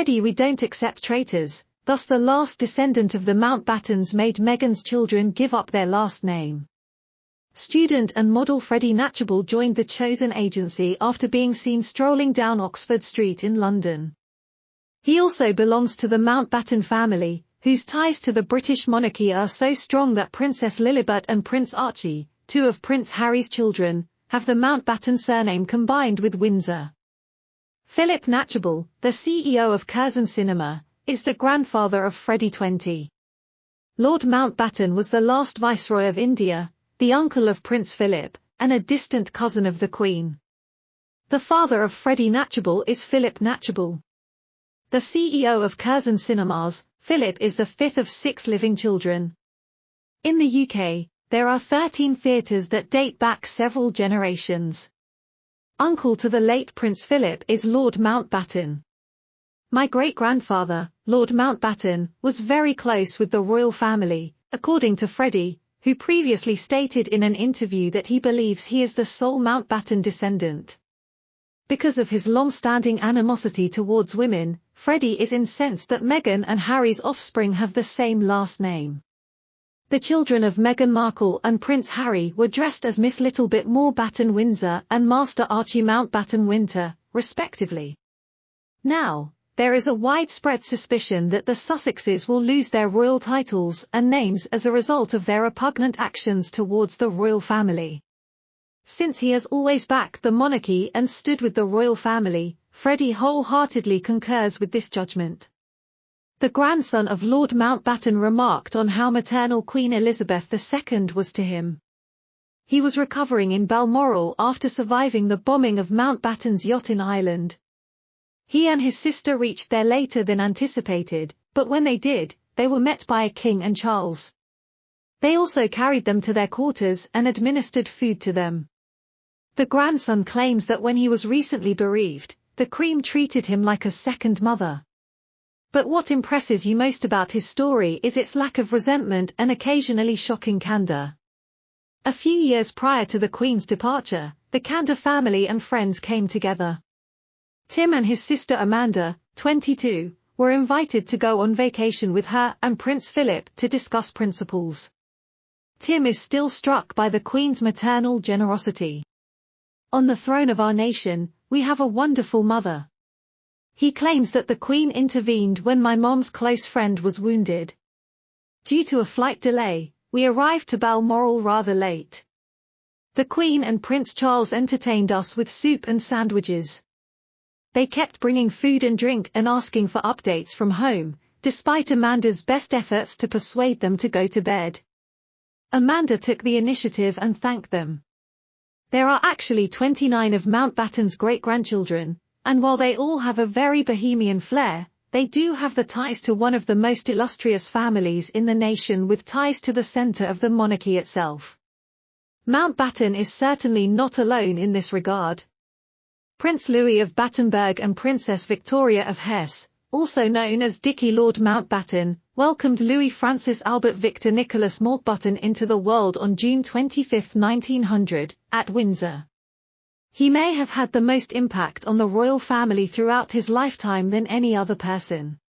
Freddy, we don't accept traitors. Thus the last descendant of the Mountbattens made Meghan's children give up their last name. Student and model Freddy Archewell joined the chosen agency after being seen strolling down Oxford Street in London. He also belongs to the Mountbatten family, whose ties to the British monarchy are so strong that Princess Lilibet and Prince Archie, two of Prince Harry's children, have the Mountbatten surname combined with Windsor. Philip Archewell, the CEO of Curzon Cinema, is the grandfather of Freddy 20. Lord Mountbatten was the last Viceroy of India, the uncle of Prince Philip, and a distant cousin of the Queen. The father of Freddy Archewell is Philip Archewell. The CEO of Curzon Cinemas, Philip is the fifth of 6 living children. In the UK, there are 13 theatres that date back several generations. Uncle to the late Prince Philip is Lord Mountbatten. My great-grandfather, Lord Mountbatten, was very close with the royal family, according to Freddy, who previously stated in an interview that he believes he is the sole Mountbatten descendant. Because of his long-standing animosity towards women, Freddy is incensed that Meghan and Harry's offspring have the same last name. The children of Meghan Markle and Prince Harry were dressed as Miss Littlebit Mountbatten Windsor and Master Archie Mountbatten Winter, respectively. Now, there is a widespread suspicion that the Sussexes will lose their royal titles and names as a result of their repugnant actions towards the royal family. Since he has always backed the monarchy and stood with the royal family, Freddy wholeheartedly concurs with this judgment. The grandson of Lord Mountbatten remarked on how maternal Queen Elizabeth II was to him. He was recovering in Balmoral after surviving the bombing of Mountbatten's yacht in Ireland. He and his sister reached there later than anticipated, but when they did, they were met by a king and Charles. They also carried them to their quarters and administered food to them. The grandson claims that when he was recently bereaved, the Queen treated him like a second mother. But what impresses you most about his story is its lack of resentment and occasionally shocking candor. A few years prior to the Queen's departure, the Candor family and friends came together. Tim and his sister Amanda, 22, were invited to go on vacation with her and Prince Philip to discuss principles. Tim is still struck by the Queen's maternal generosity. On the throne of our nation, we have a wonderful mother. He claims that the Queen intervened when my mom's close friend was wounded. Due to a flight delay, we arrived to Balmoral rather late. The Queen and Prince Charles entertained us with soup and sandwiches. They kept bringing food and drink and asking for updates from home, despite Amanda's best efforts to persuade them to go to bed. Amanda took the initiative and thanked them. There are actually 29 of Mountbatten's great-grandchildren, and while they all have a very bohemian flair, they do have the ties to one of the most illustrious families in the nation with ties to the centre of the monarchy itself. Mountbatten is certainly not alone in this regard. Prince Louis of Battenberg and Princess Victoria of Hesse, also known as Dicky Lord Mountbatten, welcomed Louis Francis Albert Victor Nicholas Mountbatten into the world on June 25, 1900, at Windsor. He may have had the most impact on the royal family throughout his lifetime than any other person.